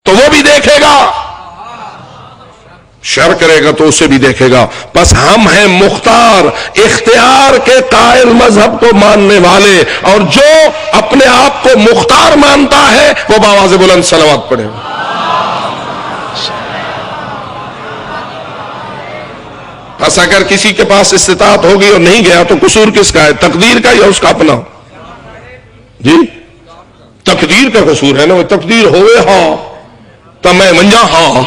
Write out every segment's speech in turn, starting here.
تو وہ بھی دیکھے گا، شر کرے گا تو اسے بھی دیکھے گا. بس ہم ہیں مختار، اختیار کے قائل، مذہب کو ماننے والے، اور جو اپنے آپ کو مختار مانتا ہے وہ بآواز بلند صلوات پڑھے. بس اگر کسی کے پاس استطاعت ہوگی اور نہیں گیا تو قصور کس کا ہے؟ تقدیر کا یا اس کا اپنا؟ جی تقدیر کا قصور ہے نا. وہ تقدیر ہوئے ہاں تو میں منجا ہاں.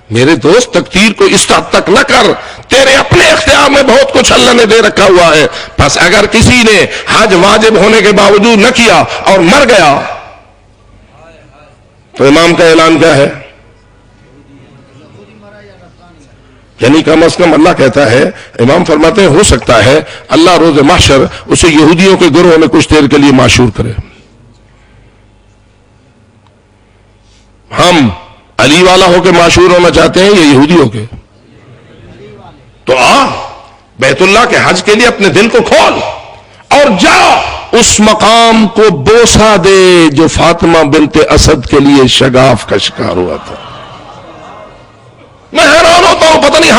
میرے دوست تقدیر کو اس حد تک نہ کر، تیرے اپنے اختیار میں بہت کچھ اللہ نے دے رکھا ہوا ہے. بس اگر کسی نے حج واجب ہونے کے باوجود نہ کیا اور مر گیا تو امام کا اعلان کیا ہے؟ یعنی کم از کم اللہ کہتا ہے، امام فرماتے ہیں ہو سکتا ہے اللہ روز محشر اسے یہودیوں کے گروہ میں کچھ دیر کے لیے معشور کرے. ہم علی والا ہو کے معشور ہونا چاہتے ہیں یا یہودی ہو کے؟ تو بیت اللہ کے حج کے لیے اپنے دل کو کھول اور جا اس مقام کو بوسہ دے جو فاطمہ بنت اسد کے لیے شگاف کا شکار ہوا تھا. میں حیران ہوتا ہوں، پتہ نہیں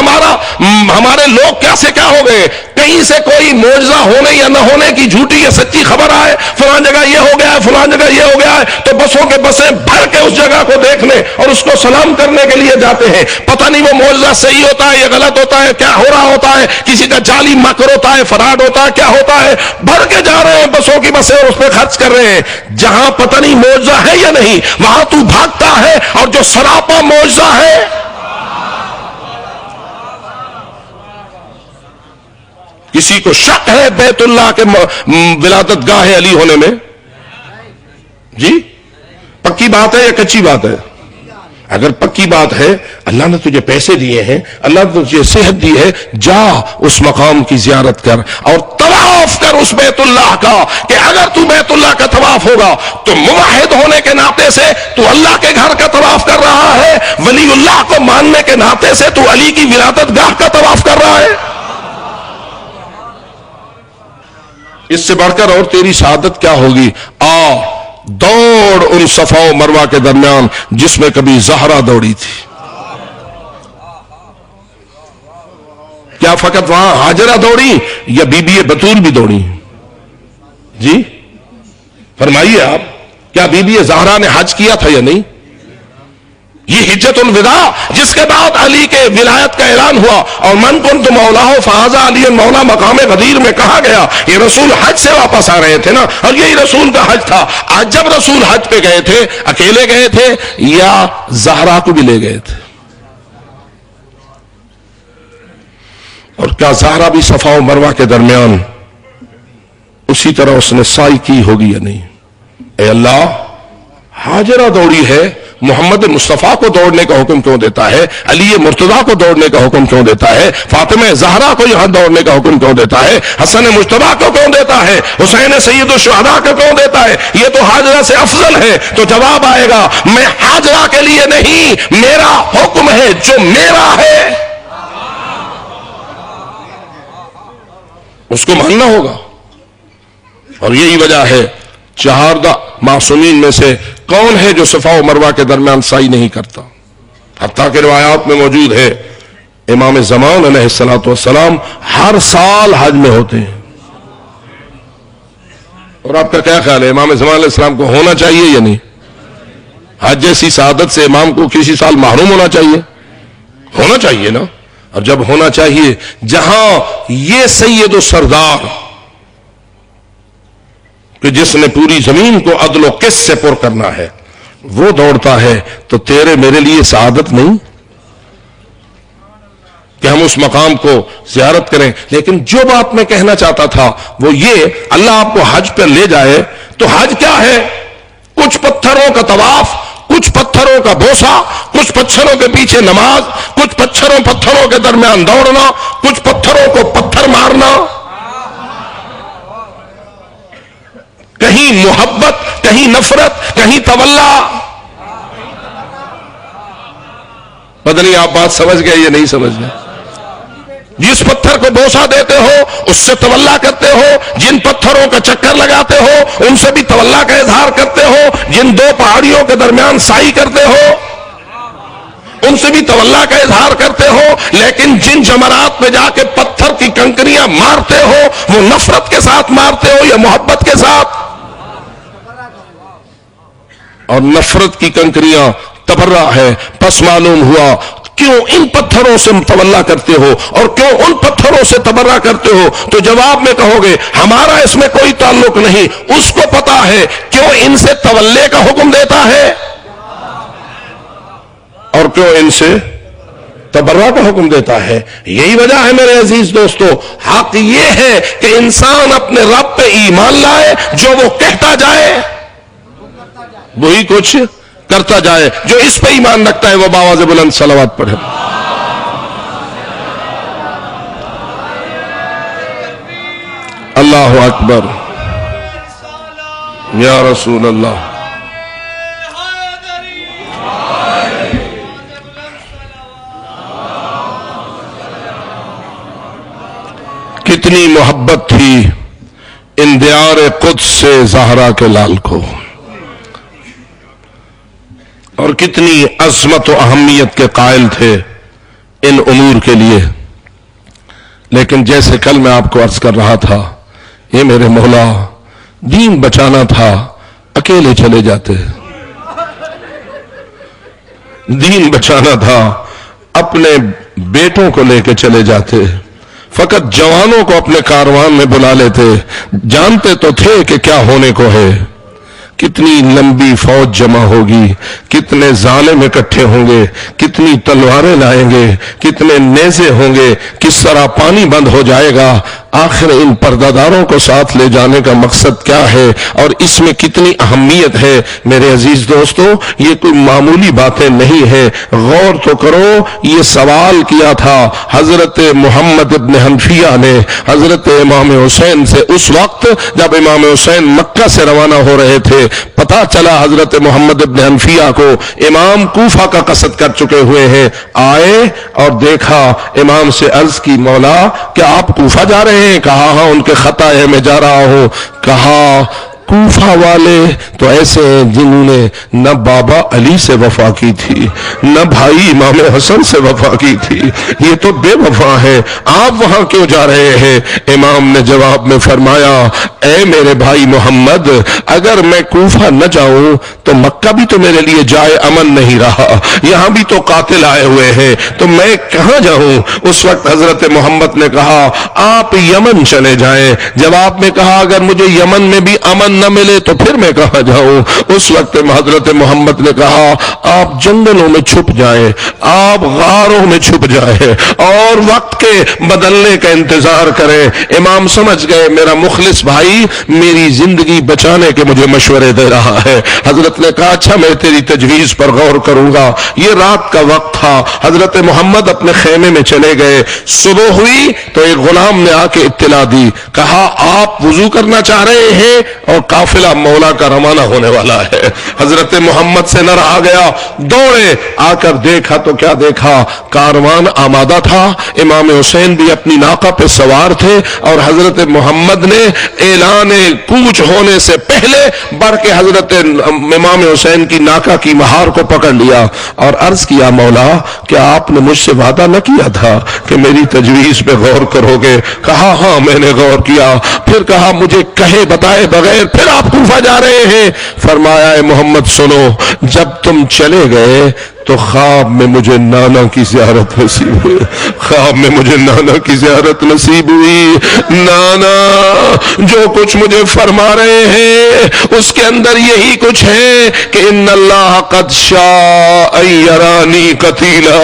ہمارے لوگ کیسے کیا ہو گئے. کہیں سے کوئی معجزہ ہونے یا نہ ہونے کی جھوٹی یا سچی خبر آئے، فلان جگہ یہ ہو گیا ہے، فلان جگہ یہ ہو گیا ہے، تو بسوں کے بسیں بھر کے اس جگہ کو دیکھنے اور اس کو سلام کرنے کے لیے جاتے ہیں. پتہ نہیں وہ معجزہ صحیح ہوتا ہے یا غلط ہوتا ہے، کیا ہو رہا ہوتا ہے، کسی کا جعلی مکر ہوتا ہے، فراڈ ہوتا ہے، کیا ہوتا ہے. بھر کے جا رہے ہیں بسوں کی بسیں اور اس پہ خرچ کر رہے ہیں. جہاں پتہ نہیں معجزہ ہے یا نہیں، وہاں تو بھاگتا ہے، اور جو سراپا معجزہ ہے کسی کو شک ہے بیت اللہ کے ولادت گاہ علی ہونے میں؟ جی پکی بات ہے یا کچی بات ہے؟ اگر پکی بات ہے، اللہ نے تجھے پیسے دیے ہیں، اللہ نے تجھے صحت دی ہے، جا اس مقام کی زیارت کر اور طواف کر اس بیت اللہ کا. کہ اگر تو بیت اللہ کا طواف ہوگا تو موحد ہونے کے ناطے سے تو اللہ کے گھر کا طواف کر رہا ہے، ولی اللہ کو ماننے کے ناطے سے تو علی کی ولادت گاہ کا طواف کر رہا ہے. اس سے بڑھ کر اور تیری سعادت کیا ہوگی؟ دوڑ ان صفا و مروہ کے درمیان جس میں کبھی زہرا دوڑی تھی. کیا فقط وہاں ہاجرہ دوڑی یا بی بی بطول بھی دوڑی؟ جی فرمائیے آپ، کیا بی بی زہرا نے حج کیا تھا یا نہیں؟ یہ حجت الوداع جس کے بعد علی کے ولایت کا اعلان ہوا، اور من کنت مولاہ فہذا علی مولا مقام غدیر میں کہا گیا. یہ رسول حج سے واپس آ رہے تھے نا، اور یہی رسول کا حج تھا. آج جب رسول حج پہ گئے تھے، اکیلے گئے تھے یا زہرا کو بھی لے گئے تھے؟ اور کیا زہرا بھی صفا و مروہ کے درمیان اسی طرح اس نے سعی کی ہوگی یا نہیں؟ اے اللہ، ہاجرہ دوڑی ہے، محمد مصطفیٰ کو دوڑنے کا حکم کیوں دیتا ہے؟ علی مرتضیٰ کو دوڑنے کا حکم کیوں دیتا ہے؟ فاطمہ زہرا کو یہاں دوڑنے کا حکم کیوں دیتا ہے؟ حسن مجتبیٰ کو کیوں دیتا ہے؟ حسین سید الشہداء کو کیوں دیتا ہے؟ یہ تو ہاجرہ سے افضل ہے. تو جواب آئے گا، میں ہاجرہ کے لیے نہیں، میرا حکم ہے جو میرا ہے اس کو ماننا ہوگا. اور یہی وجہ ہے 4 معصومین میں سے کون ہے جو صفا و مروہ کے درمیان سعی نہیں کرتا؟ حتیٰ کہ روایات میں موجود ہے امام زمان علیہ السلام ہر سال حج میں ہوتے ہیں. اور آپ کا کیا خیال ہے، امام زمان علیہ السلام کو ہونا چاہیے یا نہیں؟ حج جیسی سعادت سے امام کو کسی سال محروم ہونا چاہیے؟ ہونا چاہیے نا. اور جب ہونا چاہیے، جہاں یہ سید و سردار کہ جس نے پوری زمین کو عدل و قسط سے پر کرنا ہے وہ دوڑتا ہے، تو تیرے میرے لیے سعادت نہیں کہ ہم اس مقام کو زیارت کریں. لیکن جو بات میں کہنا چاہتا تھا وہ یہ، اللہ آپ کو حج پر لے جائے تو حج کیا ہے؟ کچھ پتھروں کا طواف، کچھ پتھروں کا بوسہ، کچھ پتھروں کے پیچھے نماز، کچھ پتھروں کے درمیان دوڑنا، کچھ پتھروں کو پتھر مارنا. کہیں محبت، کہیں نفرت، کہیں تولا. پتہ نہیں آپ بات سمجھ گئے یا نہیں سمجھ گئے؟ جس پتھر کو بوسہ دیتے ہو اس سے تولا کرتے ہو، جن پتھروں کا چکر لگاتے ہو ان سے بھی تولا کا اظہار کرتے ہو، جن 2 پہاڑیوں کے درمیان سعی کرتے ہو ان سے بھی تولا کا اظہار کرتے ہو، لیکن جن جمرات میں جا کے پتھر کی کنکریاں مارتے ہو وہ نفرت کے ساتھ مارتے ہو یا محبت کے ساتھ؟ اور نفرت کی کنکریاں تبرہ ہے، پس معلوم ہوا کیوں ان پتھروں سے تولا کرتے ہو اور کیوں ان پتھروں سے تبرہ کرتے ہو؟ تو جواب میں کہو گے ہمارا اس میں کوئی تعلق نہیں، اس کو پتا ہے کیوں ان سے تولے کا حکم دیتا ہے اور کیوں ان سے تبرہ کا حکم دیتا ہے۔ یہی وجہ ہے میرے عزیز دوستو، حق یہ ہے کہ انسان اپنے رب پہ ایمان لائے، جو وہ کہتا جائے وہی کچھ کرتا جائے، جو اس پہ ایمان رکھتا ہے وہ باواز بلند صلوات پڑھے۔ اللہ اکبر، یا رسول اللہ۔ کتنی محبت تھی ان دیار قدس سے زہرا کے لال کو، اور کتنی عظمت و اہمیت کے قائل تھے ان امور کے لیے، لیکن جیسے کل میں آپ کو عرض کر رہا تھا، یہ میرے مولا دین بچانا تھا اکیلے چلے جاتے، دین بچانا تھا اپنے بیٹوں کو لے کے چلے جاتے، فقط جوانوں کو اپنے کاروان میں بلا لیتے، جانتے تو تھے کہ کیا ہونے کو ہے، کتنی لمبی فوج جمع ہوگی، کتنے ظالم اکٹھے ہوں گے، کتنی تلواریں لائیں گے، کتنے نیزے ہوں گے، کس طرح پانی بند ہو جائے گا، آخر ان پردہ کو ساتھ لے جانے کا مقصد کیا ہے اور اس میں کتنی اہمیت ہے۔ میرے عزیز دوستو، یہ کوئی معمولی باتیں نہیں ہیں، غور تو کرو۔ یہ سوال کیا تھا حضرت محمد ابن حنفیہ نے حضرت امام حسین سے اس وقت جب امام حسین مکہ سے روانہ ہو رہے تھے، پتا چلا حضرت محمد ابن حنفیہ کو امام کوفہ کا قصد کر چکے ہوئے ہیں، آئے اور دیکھا، امام سے عرض کی مولا کیا آپ کوفہ جا رہے ہیں؟ کہا ہاں، ان کے خطا ہے میں جا رہا ہوں۔ کہا کوفہ والے تو ایسے ہیں جنہوں نے نہ بابا علی سے وفا کی تھی، نہ بھائی امام حسن سے وفا کی تھی، یہ تو بے وفا ہے، آپ وہاں کیوں جا رہے ہیں؟ امام نے جواب میں فرمایا، اے میرے بھائی محمد، اگر میں کوفہ نہ جاؤں تو مکہ بھی تو میرے لیے جائے امن نہیں رہا، یہاں بھی تو قاتل آئے ہوئے ہیں، تو میں کہاں جاؤں؟ اس وقت حضرت محمد نے کہا آپ یمن چلے جائیں۔ جواب میں کہا اگر مجھے یمن میں بھی امن نہ ملے تو پھر میں کہاں جاؤں؟ اس وقت حضرت محمد نے کہا آپ جنگلوں میں چھپ جائیں، آپ غاروں میں چھپ جائیں اور وقت کے بدلنے کا انتظار کریں۔ امام سمجھ گئے میرا مخلص بھائی میری زندگی بچانے کے مجھے مشورے دے رہا ہے۔ حضرت نے کہا اچھا میں تیری تجویز پر غور کروں گا۔ یہ رات کا وقت تھا، حضرت محمد اپنے خیمے میں چلے گئے۔ صبح ہوئی تو ایک غلام نے آ کے اطلاع دی، کہا آپ وضو کرنا چاہ رہے ہیں اور قافلہ مولا کا روانہ ہونے والا ہے۔ حضرت محمد سے نہ رہا گیا، دوڑے آ کر دیکھا تو کیا دیکھا، کاروان آمادہ تھا، امام حسین بھی اپنی ناقہ پہ سوار تھے اور حضرت محمد نے اعلان کوچ ہونے سے پہلے بڑھ کے حضرت امام حسین کی ناقہ کی مہار کو پکڑ لیا اور عرض کیا مولا کیا آپ نے مجھ سے وعدہ نہ کیا تھا کہ میری تجویز پہ غور کرو گے؟ کہا ہاں میں نے غور کیا۔ پھر کہا مجھے کہے بتائے بغیر پھر آپ کوفہ جا رہے ہیں؟ فرمایا اے محمد سنو، جب تم چلے گئے تو خواب میں مجھے نانا کی زیارت نصیب ہوئی، خواب میں مجھے نانا کی زیارت نصیب ہوئی۔ نانا جو کچھ مجھے فرما رہے ہیں اس کے اندر یہی کچھ ہے کہ ان اللہ قد شاء یرانی قتیلا،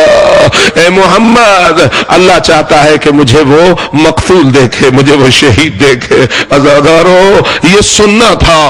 اے محمد اللہ چاہتا ہے کہ مجھے وہ مقتول دیکھے، مجھے وہ شہید دیکھے۔ عزادارو یہ سننا تھا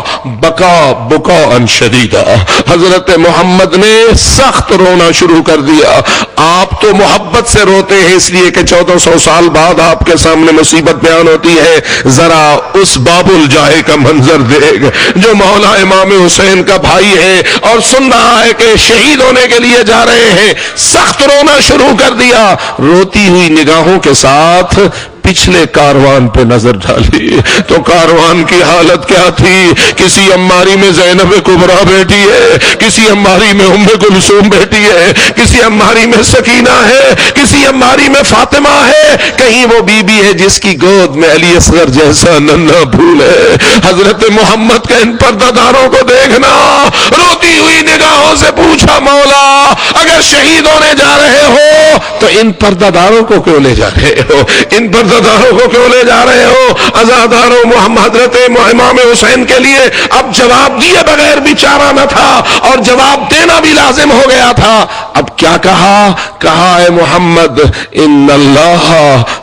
بکا شدیدہ۔ حضرت محمد نے سخت رونا شروع کر دیا۔ آپ تو محبت سے روتے ہیں اس لیے کہ 1400 سال بعد آپ کے سامنے مصیبت بیان ہوتی ہے، ذرا اس باب الجاہ کا منظر دیکھ جو مولا امام حسین کا بھائی ہے اور سن رہا ہے کہ شہید ہونے کے لیے جا رہے ہیں۔ سخت رونا شروع کر دیا، روتی ہوئی نگاہوں کے ساتھ پچھلے کاروان پہ نظر ڈالی تو کاروان کی حالت کیا تھی؟ کسی اماری میں زینب کبریٰ بیٹی ہے، کسی اماری میں ام کلثوم بیٹی ہے، کسی اماری میں سکینہ ہے، کسی اماری میں فاطمہ ہے، کہیں وہ بی بی ہے جس کی گود میں علی اصغر جیسا ننھا پھول ہے۔ حضرت محمد کا ان پردہ داروں کو دیکھنا، روتی ہوئی نگاہوں سے پوچھا مولا اگر شہید ہونے جا رہے ہو تو ان پردہ داروں کو کیوں لے جا رہے ہو؟ ان پردہ داروں کو کیوں لے جا رہے ہو؟ عزاداروں محمد حضرت امام حسین کے لیے اب جواب دیے بغیر بھی چارہ نہ تھا اور جواب دینا بھی لازم ہو گیا تھا۔ اب کیا کہا اے محمد ان اللہ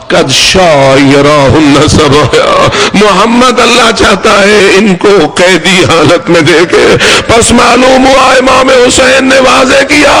قد شاء یراہن سبایا، محمد اللہ چاہتا ہے ان کو قیدی حالت میں دیکھے۔ پس معلوم ہوا امام حسین نے واضح کیا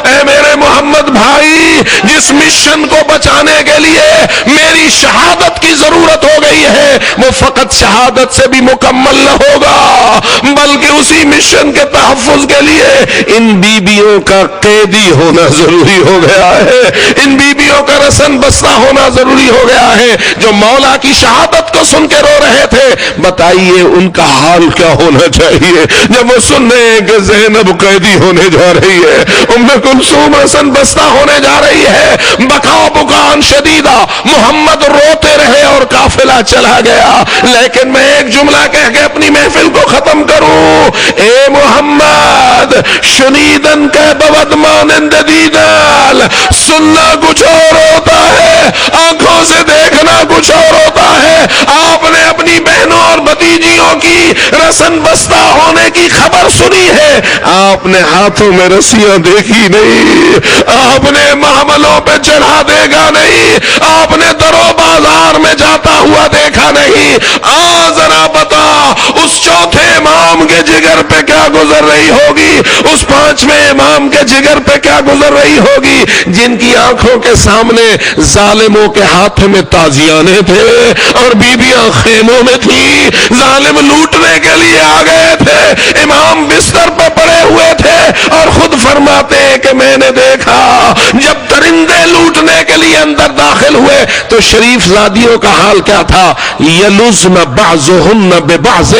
اے میرے محمد بھائی، جس مشن کو بچانے کے لیے میری شہادت کی ضرورت ہو گئی ہے وہ فقط شہادت سے بھی مکمل نہ ہوگا بلکہ اسی مشن کے تحفظ کے لیے ان بیویوں کا قیدی ہونا ضروری ہو گیا ہے، ان بیویوں کا رسن بستہ ہونا ضروری ہو گیا ہے۔ جو مولا کی شہادت کو سن کے رو رہے تھے، بتائیے ان کا حال کیا ہونا چاہیے جب وہ سن رہے ہیں کہ زینب قیدی ہونے جا رہی ہے، ام کلثوم رسن بستہ ہونے جا رہی ہے۔ بکا بکان شدیدہ محمد روتے رہے اور قافلہ چلا گیا، لیکن میں ایک جملہ کہہ کے اپنی محفل کو ختم کروں۔ اے محمد شنیدن کے بود مانند دیدل، سننا کچھ اور ہوتا ہے، آنکھوں سے دیکھنا کچھ اور ہوتا ہے۔ آپ نے اپنی بہنوں اور بھتیجیوں کی رسن بستہ ہونے کی خبر سنی ہے، آپ نے ہاتھوں میں رسیاں دیکھی نہیں، آپ نے محملوں پہ چڑھا دیکھا نہیں، آپ نے درو بازار میں جاتا ہوا دیکھا نہیں۔ ذرا بتا اس چوتھے امام کے جگر پہ کیا گزر رہی ہوگی، اس پانچویں امام کے جگر پہ کیا گزر رہی ہوگی، جن کی آنکھوں کے سامنے ظالموں کے ہاتھ میں تازیانے تھے اور بیبیاں خیموں میں تھی، ظالم لوٹنے کے لیے آ گئے تھے، امام بستر پہ پڑے ہوئے تھے اور خود فرماتے ہیں کہ میں نے دیکھا جب درندے لوٹنے کے لیے اندر داخل ہوئے تو شریف زادیوں کا حال کیا تھا؟ یلزن بعضہن ببعض،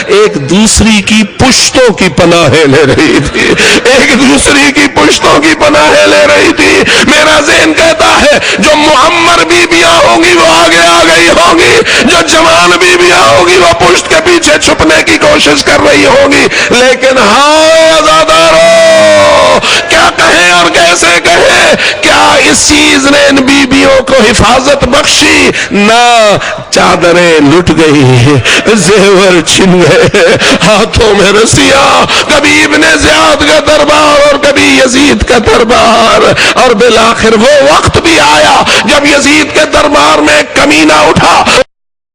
ایک دوسری کی پشتوں کی پناہیں لے رہی تھی، ایک دوسری کی پشتوں کی پناہیں لے رہی تھی۔ میرا ذہن کہتا ہے جو معمر بیویاں ہوں گی وہ آگے آ گئی ہوں گی، جو جوان بیویاں ہوں گی وہ پشت کے پیچھے چھپنے کی کوشش کر رہی ہوں گی، لیکن ہائے عزادارو کیا کہیں اور کیسے کہیں؟ کیا اس چیز نے ان بیویوں کو حفاظت بخشی؟ نہ، چادریں لٹ گئی، زیور چھن گئے، ہاتھوں میں رسیاں، کبھی ابن زیاد کا دربار اور کبھی یزید کا دربار، اور بالآخر وہ وقت بھی آیا جب یزید کے دربار میں ایک کمینہ اٹھا،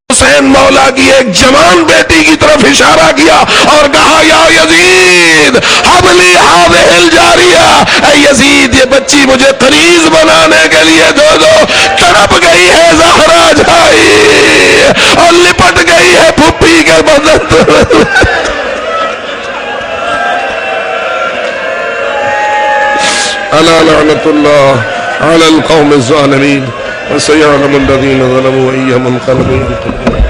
حسین مولا کی ایک جوان بیٹی کی طرف اشارہ کیا اور کہا یا یزید حبلی ہذہ الجاریہ، اے یزید یہ بچی مجھے قریض بنانے کے لیے دو دو۔ تڑپ گئی ہے زہرا جائی اور لپٹ گئی ہے پھپھی کے بدن۔ الا لعنت اللہ علی القوم الظالمین وسيعلم الذين ظلموا أي منقلب ينقلبون